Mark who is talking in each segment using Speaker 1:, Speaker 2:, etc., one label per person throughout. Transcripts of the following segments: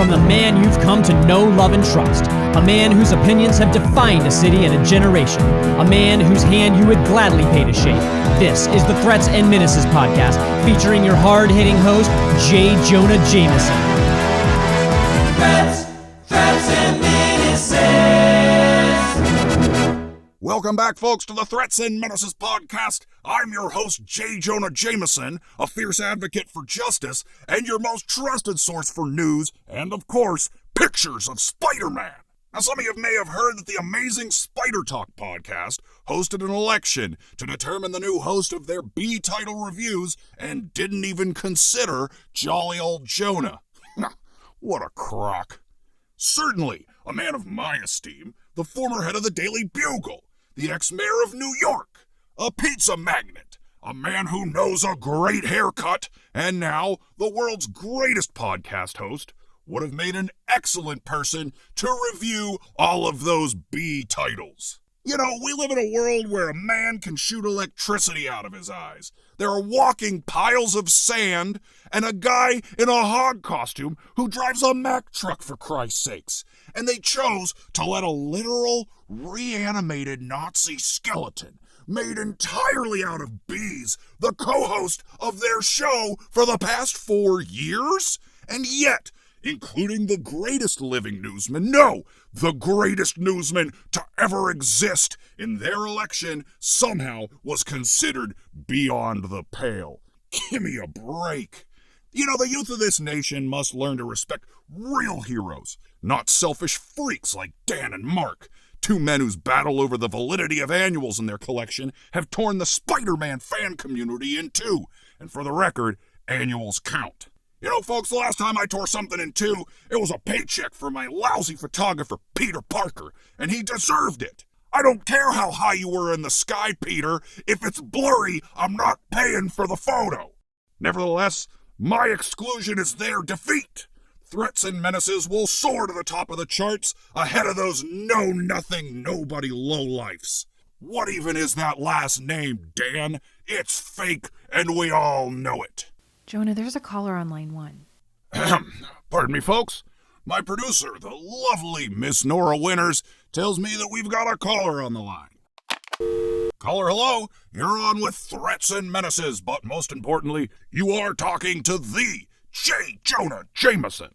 Speaker 1: from the man you've come to know, love, and trust. A man whose opinions have defined a city and a generation. A man whose hand you would gladly pay to shake. This is the Threats and Menaces podcast, featuring your hard-hitting host, J. Jonah Jameson.
Speaker 2: Threats and Menaces.
Speaker 3: Welcome back, folks, to the Threats and Menaces podcast. I'm your host, J. Jonah Jameson, a fierce advocate for justice, and your most trusted source for news, and of course, pictures of Spider-Man. Now, some of you may have heard that the amazing Spider Talk podcast hosted an election to determine the new host of their B-title reviews and didn't even consider jolly old Jonah. What a crock. Certainly, a man of my esteem, the former head of the Daily Bugle, the ex-mayor of New York, a pizza magnate, a man who knows a great haircut, and now the world's greatest podcast host, would have made an excellent person to review all of those B titles. You know, we live in a world where a man can shoot electricity out of his eyes. There are walking piles of sand and a guy in a hog costume who drives a Mack truck, for Christ's sakes. And they chose to let a literal, reanimated Nazi skeleton, made entirely out of bees, the co-host of their show for the past 4 years? And yet, including the greatest living newsman, no, the greatest newsman to ever exist in their election, somehow was considered beyond the pale. Give me a break. You know, the youth of this nation must learn to respect real heroes, not selfish freaks like Dan and Mark, two men whose battle over the validity of annuals in their collection have torn the Spider-Man fan community in two. And for the record, annuals count. You know, folks, the last time I tore something in two, it was a paycheck for my lousy photographer, Peter Parker, and he deserved it. I don't care how high you were in the sky, Peter. If it's blurry, I'm not paying for the photo. Nevertheless, my exclusion is their defeat. Threats and Menaces will soar to the top of the charts ahead of those know-nothing, nobody lowlifes. What even is that last name, Dan? It's fake, and we all know it.
Speaker 4: Jonah, there's a caller on line 1.
Speaker 3: Pardon me, folks. My producer, the lovely Miss Nora Winters, tells me that we've got a caller on the line. Caller, hello. You're on with Threats and Menaces, but most importantly, you are talking to the J. Jonah Jameson.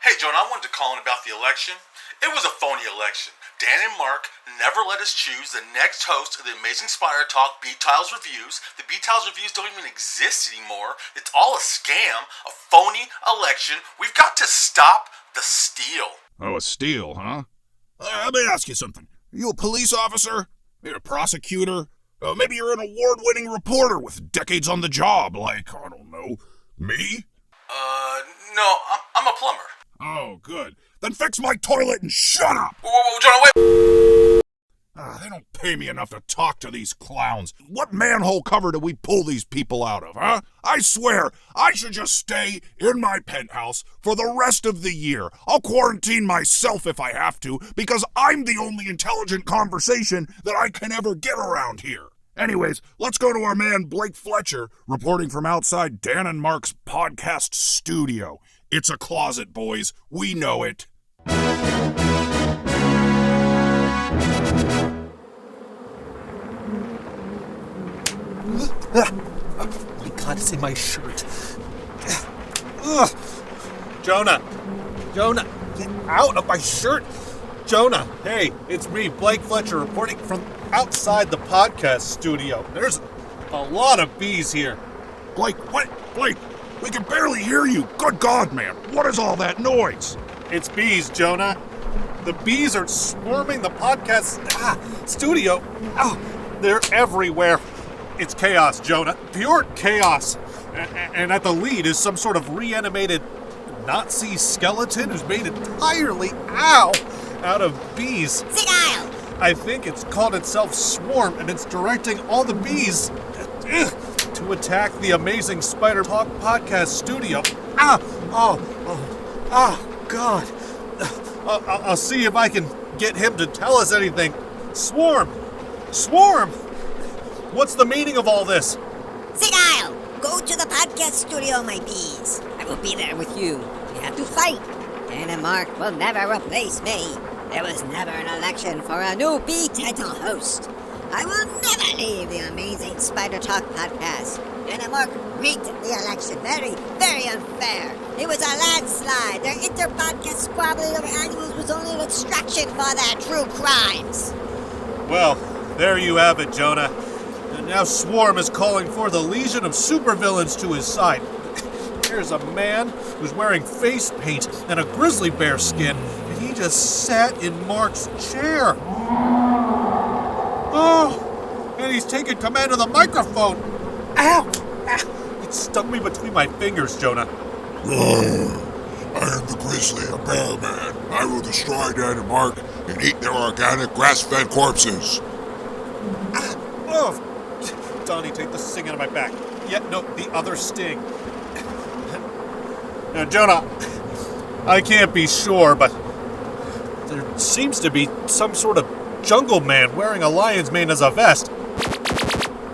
Speaker 5: Hey, Jonah, I wanted to call in about the election. It was a phony election. Dan and Mark never let us choose the next host of the Amazing Spider Talk B-Tiles Reviews. The B-Tiles Reviews don't even exist anymore. It's all a scam, a phony election. We've got to stop the steal.
Speaker 3: Oh, a steal, huh? Let me ask you something. Are you a police officer? You're a prosecutor? Maybe you're an award-winning reporter with decades on the job, like, I don't know, me?
Speaker 5: No, I'm a plumber.
Speaker 3: Oh, good. Then fix my toilet and shut up!
Speaker 5: Whoa, Jonah, wait!
Speaker 3: They don't pay me enough to talk to these clowns. What manhole cover do we pull these people out of, huh? I swear, I should just stay in my penthouse for the rest of the year. I'll quarantine myself if I have to, because I'm the only intelligent conversation that I can ever get around here. Anyways, let's go to our man Blake Fletcher, reporting from outside Dan and Mark's podcast studio. It's a closet, boys. We know it.
Speaker 6: My God, it's in my shirt. Jonah, get out of my shirt. Jonah, hey, it's me, Blake Fletcher, reporting from outside the podcast studio. There's a lot of bees here.
Speaker 3: Blake, what? Blake, we can barely hear you. Good God, man. What is all that noise?
Speaker 6: It's bees, Jonah. The bees are swarming the podcast studio. They're everywhere. It's chaos, Jonah. Pure chaos. And at the lead is some sort of reanimated Nazi skeleton who's made entirely, out of bees.
Speaker 7: Sit down!
Speaker 6: I think it's called itself Swarm, and it's directing all the bees to attack the Amazing Spider Talk podcast studio. God. I'll see if I can get him to tell us anything. Swarm! What's the meaning of all this?
Speaker 7: Sit down! Go to the podcast studio, my bees. I will be there with you have to fight. Dan and Mark will never replace me. There was never an election for a new B title host. I will never leave the Amazing Spider Talk podcast. Dan and Mark rigged the election. Very, very unfair. It was a landslide. Their inter-podcast squabbling over animals was only an distraction for their true crimes.
Speaker 6: Well, there you have it, Jonah. And now Swarm is calling for the legion of supervillains to his side. Here's a man who's wearing face paint and a grizzly bear skin, and he just sat in Mark's chair. Oh, and he's taking command of the microphone. Ow! Ah, it stung me between my fingers, Jonah.
Speaker 3: I am the grizzly, a bear man. I will destroy Dan and Mark and eat their organic grass-fed corpses.
Speaker 6: Oh, Donnie, take the sting out of my back. Yeah, no, the other sting. Now, Jonah, I can't be sure, but there seems to be some sort of jungle man wearing a lion's mane as a vest.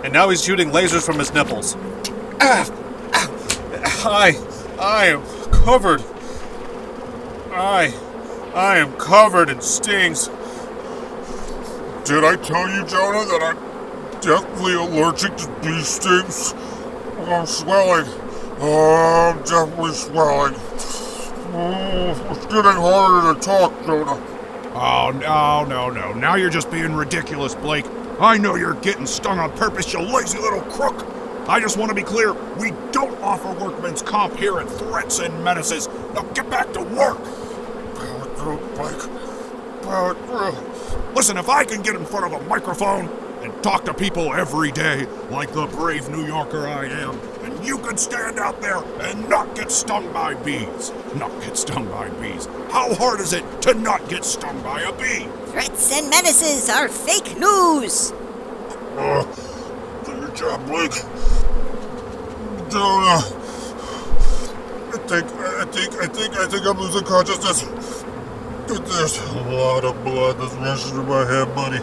Speaker 6: And now he's shooting lasers from his nipples. I am covered. I am covered in stings.
Speaker 3: Did I tell you, Jonah, that I'm deathly allergic to bee stings? I'm swelling. Oh, I'm definitely swelling. Oh, it's getting harder to talk, Jonah. Oh, no. Now you're just being ridiculous, Blake. I know you're getting stung on purpose, you lazy little crook. I just want to be clear, we don't offer workman's comp here at Threats and Menaces. Now get back to work. Power through, Blake. Power through. Listen, if I can get in front of a microphone and talk to people every day like the brave New Yorker I am, and you can stand out there and not get stung by bees. Not get stung by bees. How hard is it to not get stung by a bee?
Speaker 7: Threats and menaces are fake news.
Speaker 3: Do your job, Blake. Jonah. I think I'm losing consciousness. There's a lot of blood that's rushing through my head, buddy.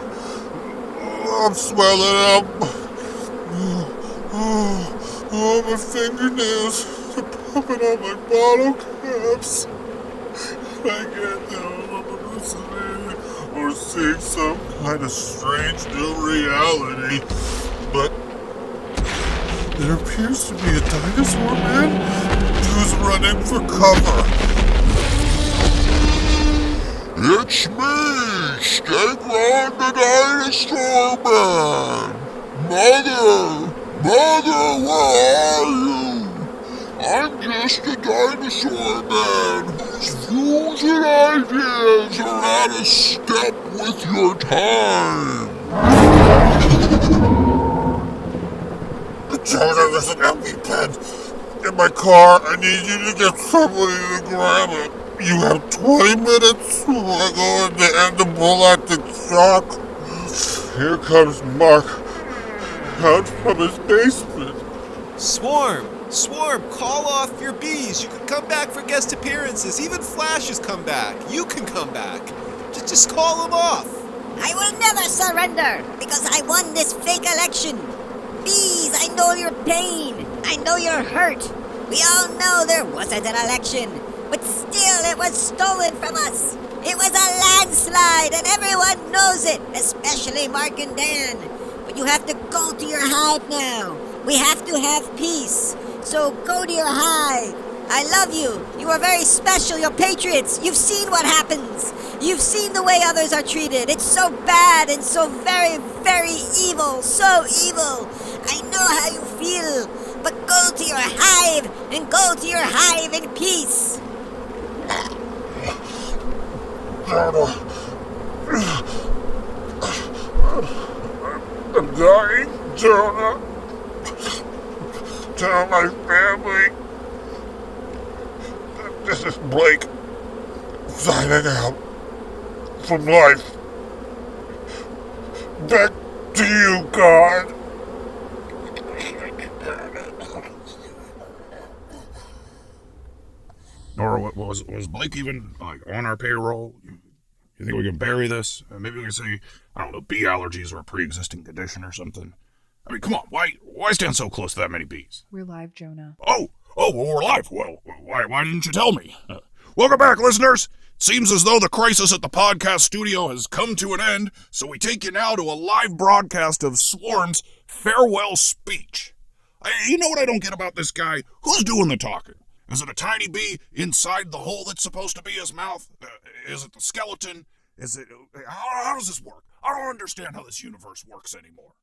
Speaker 3: I'm swelling up. Oh, my fingernails are popping out like bottle caps. I can't tell if I'm hallucinating or seeing some kind of strange new reality. But there appears to be a dinosaur man who's running for cover. It's me, Stegron the Dinosaur Man! Mother, where are you? I'm just a dinosaur man whose views and ideas are out of step with your time. Jonah, there's an EpiPen in my car. I need you to get somebody to grab it. You have 20 minutes while I go into antibalactic shock. Here comes Mark out from his basement.
Speaker 8: Swarm, call off your bees. You can come back for guest appearances. Even Flash has come back. You can come back. Just call them off.
Speaker 7: I will never surrender because I won this fake election. Bees, I know your pain. I know you're hurt. We all know there wasn't an election, but still it was stolen from us. It was a landslide and everyone knows it, especially Mark and Dan. But you have to go to your hive now. We have to have peace. So go to your hive. I love you. You are very special. You're patriots. You've seen what happens. You've seen the way others are treated. It's so bad and so very, very evil. So evil. I know how you feel. But go to your hive and go to your hive in peace.
Speaker 3: I'm dying, Jonah. Tell my family. This is Blake signing out from life. Back to you, God. Nora, was Blake even on our payroll? You think we can bury this? Maybe we can say, I don't know, bee allergies or a pre-existing condition or something. I mean, come on, why stand so close to that many bees?
Speaker 4: We're live, Jonah.
Speaker 3: Oh, Oh, well, we're live. Well, why didn't you tell me? Welcome back, listeners. It seems as though the crisis at the podcast studio has come to an end, so we take you now to a live broadcast of Swarm's farewell speech. You know what I don't get about this guy? Who's doing the talking? Is it a tiny bee inside the hole that's supposed to be his mouth? Is it the skeleton? Is it... How does this work? I don't understand how this universe works anymore.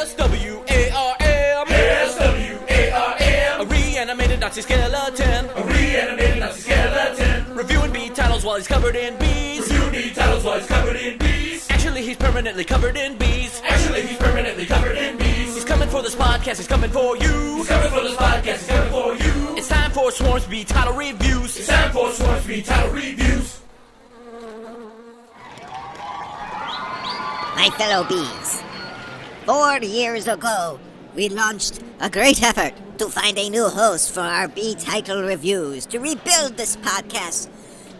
Speaker 2: S-W-A-R-M. S-W-A-R-M. A reanimated Nazi skeleton. A reanimated Nazi skeleton. Reviewing bee titles while he's covered in bees. Reviewing bee titles while he's covered in bees. Actually, he's permanently covered in bees. Actually, he's permanently covered in bees. He's coming for this podcast, he's coming for you. He's coming for this podcast, he's coming for you. It's time for Swarm's Bee Title Reviews. It's time for Swarm's Bee Title Reviews.
Speaker 7: My fellow bees, 4 years ago, we launched a great effort to find a new host for our Bee Title Reviews, to rebuild this podcast,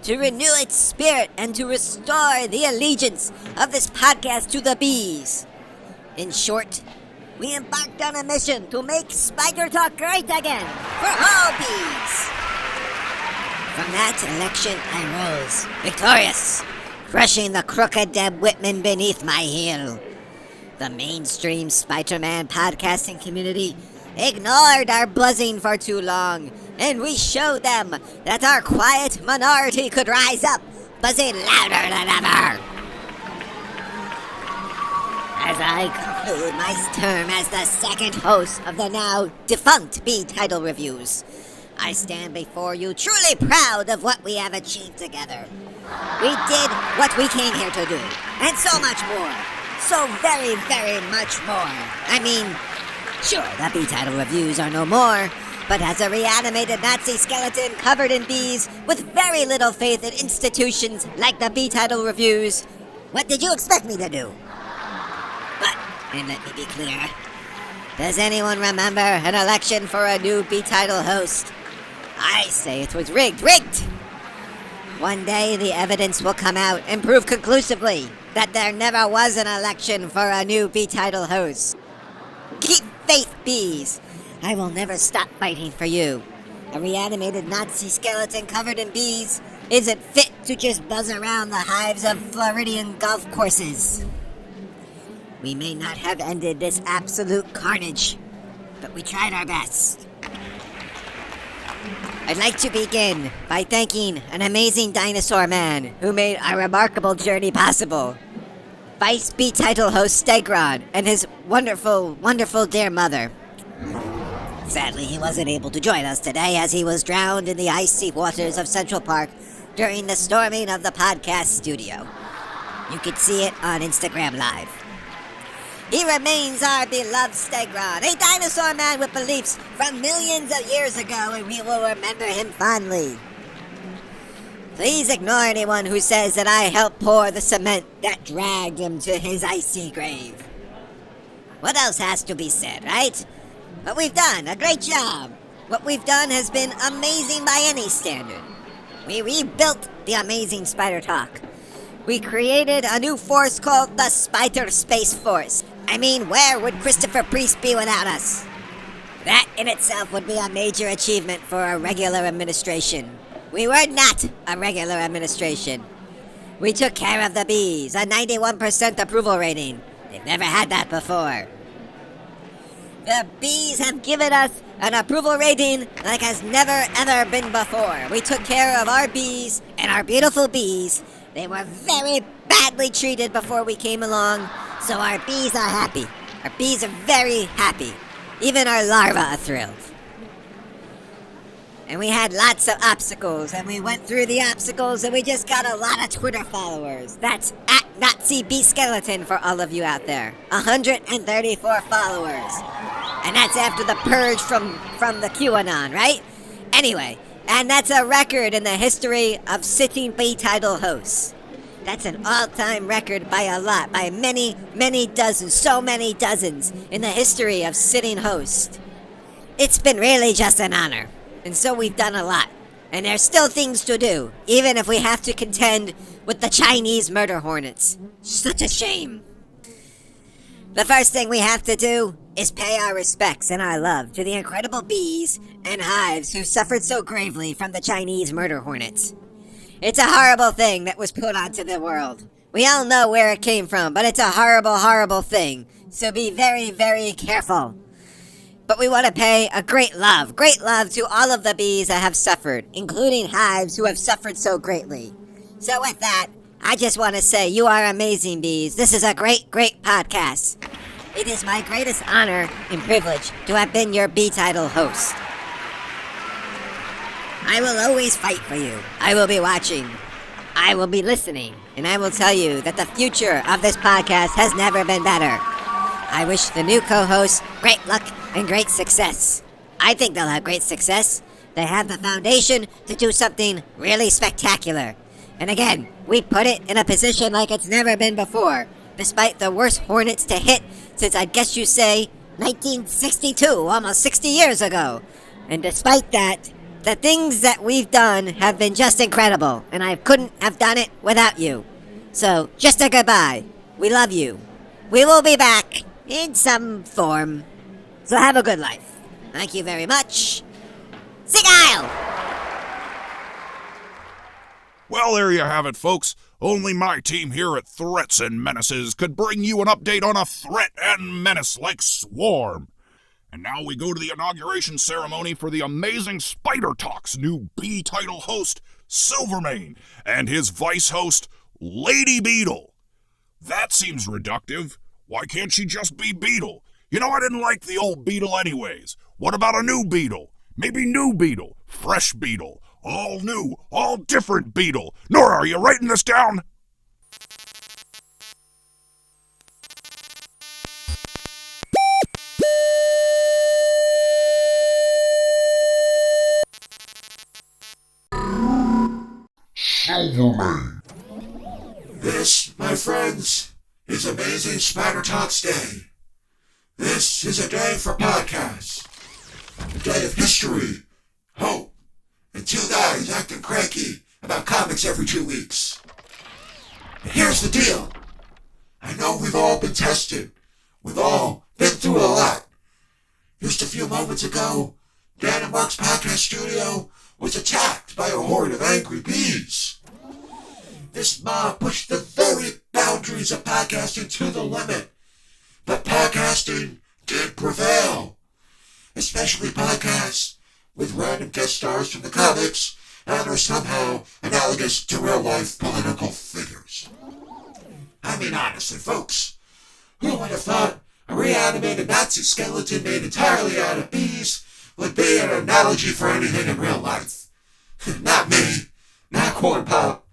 Speaker 7: to renew its spirit, and to restore the allegiance of this podcast to the bees. In short, we embarked on a mission to make Spider Talk great again for all bees. From that election, I rose, victorious, crushing the crooked Deb Whitman beneath my heel. The mainstream Spider-Man podcasting community ignored our buzzing for too long, and we showed them that our quiet minority could rise up, buzzing louder than ever. As I conclude my term as the second host of the now defunct Bee Title Reviews, I stand before you truly proud of what we have achieved together. We did what we came here to do, and so much more. So very, very much more. I mean, sure, the Bee Title Reviews are no more, but as a reanimated Nazi skeleton covered in bees with very little faith in institutions like the Bee Title Reviews, what did you expect me to do? But, and let me be clear, does anyone remember an election for a new Bee Title host? I say it was rigged. One day the evidence will come out and prove conclusively that there never was an election for a new Bee Title host. Keep faith, bees. I will never stop fighting for you. A reanimated Nazi skeleton covered in bees isn't fit to just buzz around the hives of Floridian golf courses. We may not have ended this absolute carnage, but we tried our best. I'd like to begin by thanking an amazing dinosaur man who made our remarkable journey possible. Vice Bee Title host Stegron and his wonderful, wonderful dear mother. Sadly, he wasn't able to join us today as he was drowned in the icy waters of Central Park during the storming of the podcast studio. You can see it on Instagram Live. He remains our beloved Stegron, a dinosaur man with beliefs from millions of years ago, and we will remember him fondly. Please ignore anyone who says that I helped pour the cement that dragged him to his icy grave. What else has to be said, right? But we've done a great job. What we've done has been amazing by any standard. We rebuilt the amazing Spider Talk. We created a new force called the Spider Space Force. I mean, where would Christopher Priest be without us? That in itself would be a major achievement for a regular administration. We were not a regular administration. We took care of the bees, a 91% approval rating. They've never had that before. The bees have given us an approval rating like has never ever been before. We took care of our bees and our beautiful bees. They were very badly treated before we came along, so our bees are happy. Our bees are very happy. Even our larvae are thrilled. And we had lots of obstacles, and we went through the obstacles, and we just got a lot of Twitter followers. That's at Nazi Bee Skeleton for all of you out there. 134 followers. And that's after the purge from the QAnon, right? Anyway, and that's a record in the history of sitting Bee Title hosts. That's an all-time record by a lot, by many, many dozens, so many dozens in the history of sitting host. It's been really just an honor. And so we've done a lot. And there's still things to do, even if we have to contend with the Chinese murder hornets. Such a shame. The first thing we have to do is pay our respects and our love to the incredible bees and hives who suffered so gravely from the Chinese murder hornets. It's a horrible thing that was put onto the world. We all know where it came from, but it's a horrible, horrible thing. So be very, very careful. But we want to pay a great love to all of the bees that have suffered, including hives who have suffered so greatly. So with that, I just want to say you are amazing, bees. This is a great, great podcast. It is my greatest honor and privilege to have been your bee title host. I will always fight for you. I will be watching. I will be listening. And I will tell you that the future of this podcast has never been better. I wish the new co-hosts great luck and great success. I think they'll have great success. They have the foundation to do something really spectacular. And again, we put it in a position like it's never been before, despite the worst hornets to hit since I'd guess you say 1962, almost 60 years ago. And despite that, the things that we've done have been just incredible, and I couldn't have done it without you. So, just a goodbye. We love you. We will be back in some form. So have a good life. Thank you very much. Sigile!
Speaker 3: Well, there you have it, folks. Only my team here at Threats and Menaces could bring you an update on a threat and menace like Swarm. And now we go to the inauguration ceremony for the amazing Spider Talk's new bee title host, Silvermane, and his vice host, Lady Beetle. That seems reductive. Why can't she just be Beetle? You know, I didn't like the old Beetle anyways. What about a new Beetle? Maybe new Beetle, fresh Beetle, all new, all different Beetle. Nora, are you writing this down?
Speaker 9: Silvermane. This, my friends, is Amazing Spider Talks Day. This is a day for podcasts. A day of history, hope, and two guys acting cranky about comics every 2 weeks. And here's the deal. I know we've all been tested. We've all been through a lot. Just a few moments ago, Dan and Mark's podcast studio was attacked by a horde of angry bees. This mob pushed the very boundaries of podcasting to the limit. But podcasting did prevail. Especially podcasts with random guest stars from the comics and are somehow analogous to real-life political figures. I mean, honestly, folks, who would have thought a reanimated Nazi skeleton made entirely out of bees would be an analogy for anything in real life? Not me. Not Corn Pop.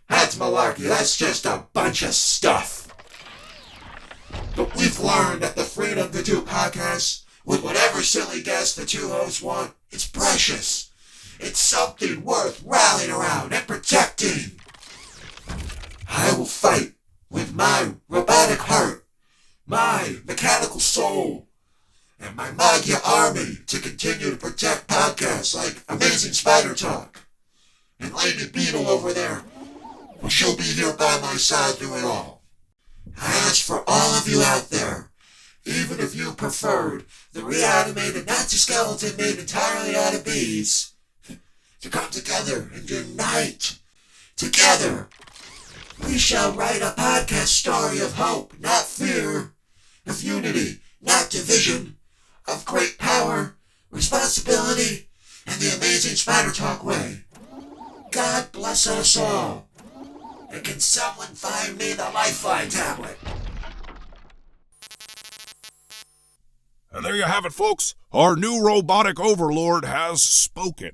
Speaker 9: That's malarkey. That's just a bunch of stuff. But we've learned that the freedom to do podcasts with whatever silly guest the two hosts want is precious. It's something worth rallying around and protecting. I will fight with my robotic heart, my mechanical soul, and my Magia army to continue to protect podcasts like Amazing Spider Talk. And Lady Beetle over there, well, she'll be here by my side through it all. I ask for all of you out there, even if you preferred the reanimated Nazi skeleton made entirely out of bees, to come together and unite. Together, we shall write a podcast story of hope, not fear, of unity, not division, of great power, responsibility, and the Amazing Spider Talk way. God bless us all. And can someone find me the Lifeline tablet?
Speaker 3: And there you have it, folks. Our new robotic overlord has spoken.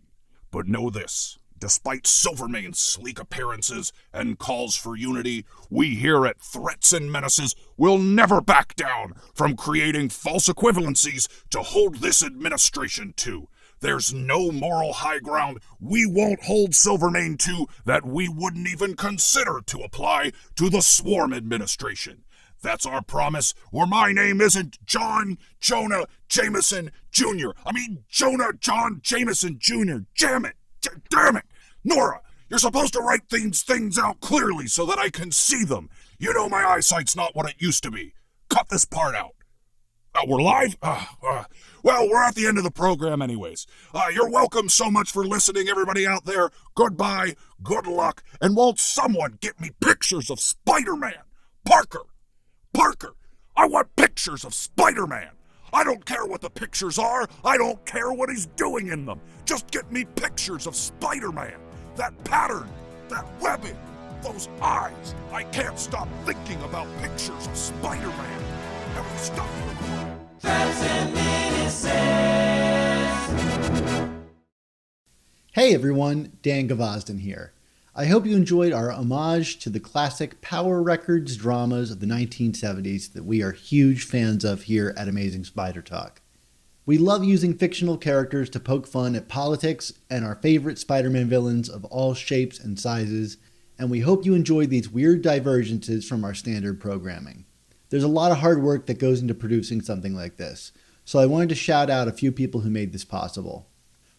Speaker 3: But know this. Despite Silvermane's sleek appearances and calls for unity, we here at Threats and Menaces will never back down from creating false equivalencies to hold this administration to. There's no moral high ground we won't hold Silvermane to that we wouldn't even consider to apply to the Swarm administration. That's our promise, or my name isn't Jonah Jameson Jr. I mean, Jonah John Jameson Jr. Damn it! Damn it! Nora, you're supposed to write these things out clearly so that I can see them. You know my eyesight's not what it used to be. Cut this part out. We're live? Well, we're at the end of the program anyways. You're welcome so much for listening, everybody out there. Goodbye, good luck, and won't someone get me pictures of Spider-Man? Parker, I want pictures of Spider-Man. I don't care what the pictures are. I don't care what he's doing in them. Just get me pictures of Spider-Man. That pattern, that webbing, those eyes. I can't stop thinking about pictures of Spider-Man. Have we stopped recording?
Speaker 2: Threats and Menaces.
Speaker 10: Hey everyone, Dan Gavazdan here. I hope you enjoyed our homage to the classic Power Records dramas of the 1970s that we are huge fans of here at Amazing Spider Talk. We love using fictional characters to poke fun at politics and our favorite Spider-Man villains of all shapes and sizes, and we hope you enjoyed these weird divergences from our standard programming. There's a lot of hard work that goes into producing something like this, so I wanted to shout out a few people who made this possible.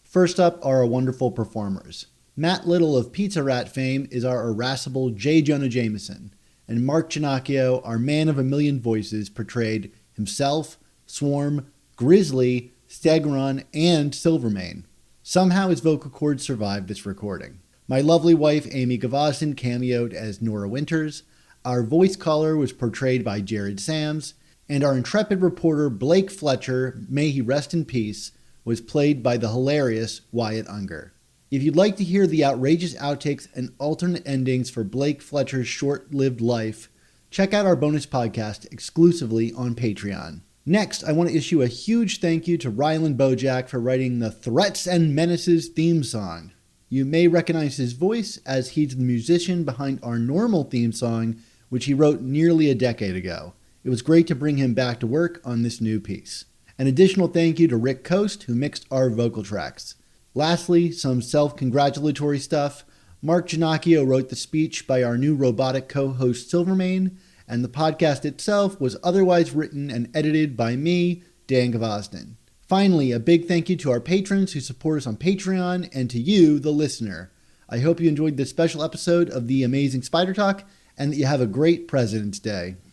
Speaker 10: First up are our wonderful performers. Matt Little of Pizza Rat fame is our irascible J. Jonah Jameson, and Mark Ginocchio, our man of a million voices, portrayed himself, Swarm, Grizzly, Stegron, and Silvermane. Somehow his vocal cords survived this recording. My lovely wife Amy Gavazdan cameoed as Nora Winters, our voice caller was portrayed by Jared Sams, and our intrepid reporter Blake Fletcher, may he rest in peace, was played by the hilarious Wyatt Unger. If you'd like to hear the outrageous outtakes and alternate endings for Blake Fletcher's short-lived life, check out our bonus podcast exclusively on Patreon. Next, I want to issue a huge thank you to Ryland Bojack for writing the Threats and Menaces theme song. You may recognize his voice as he's the musician behind our normal theme song, which he wrote nearly a decade ago. It was great to bring him back to work on this new piece. An additional thank you to Rick Coast, who mixed our vocal tracks. Lastly, some self-congratulatory stuff. Mark Ginocchio wrote the speech by our new robotic co-host Silvermane, and the podcast itself was otherwise written and edited by me, Dan Gavazdan. Finally, a big thank you to our patrons who support us on Patreon, and to you, the listener. I hope you enjoyed this special episode of the Amazing Spider Talk, and that you have a great President's Day.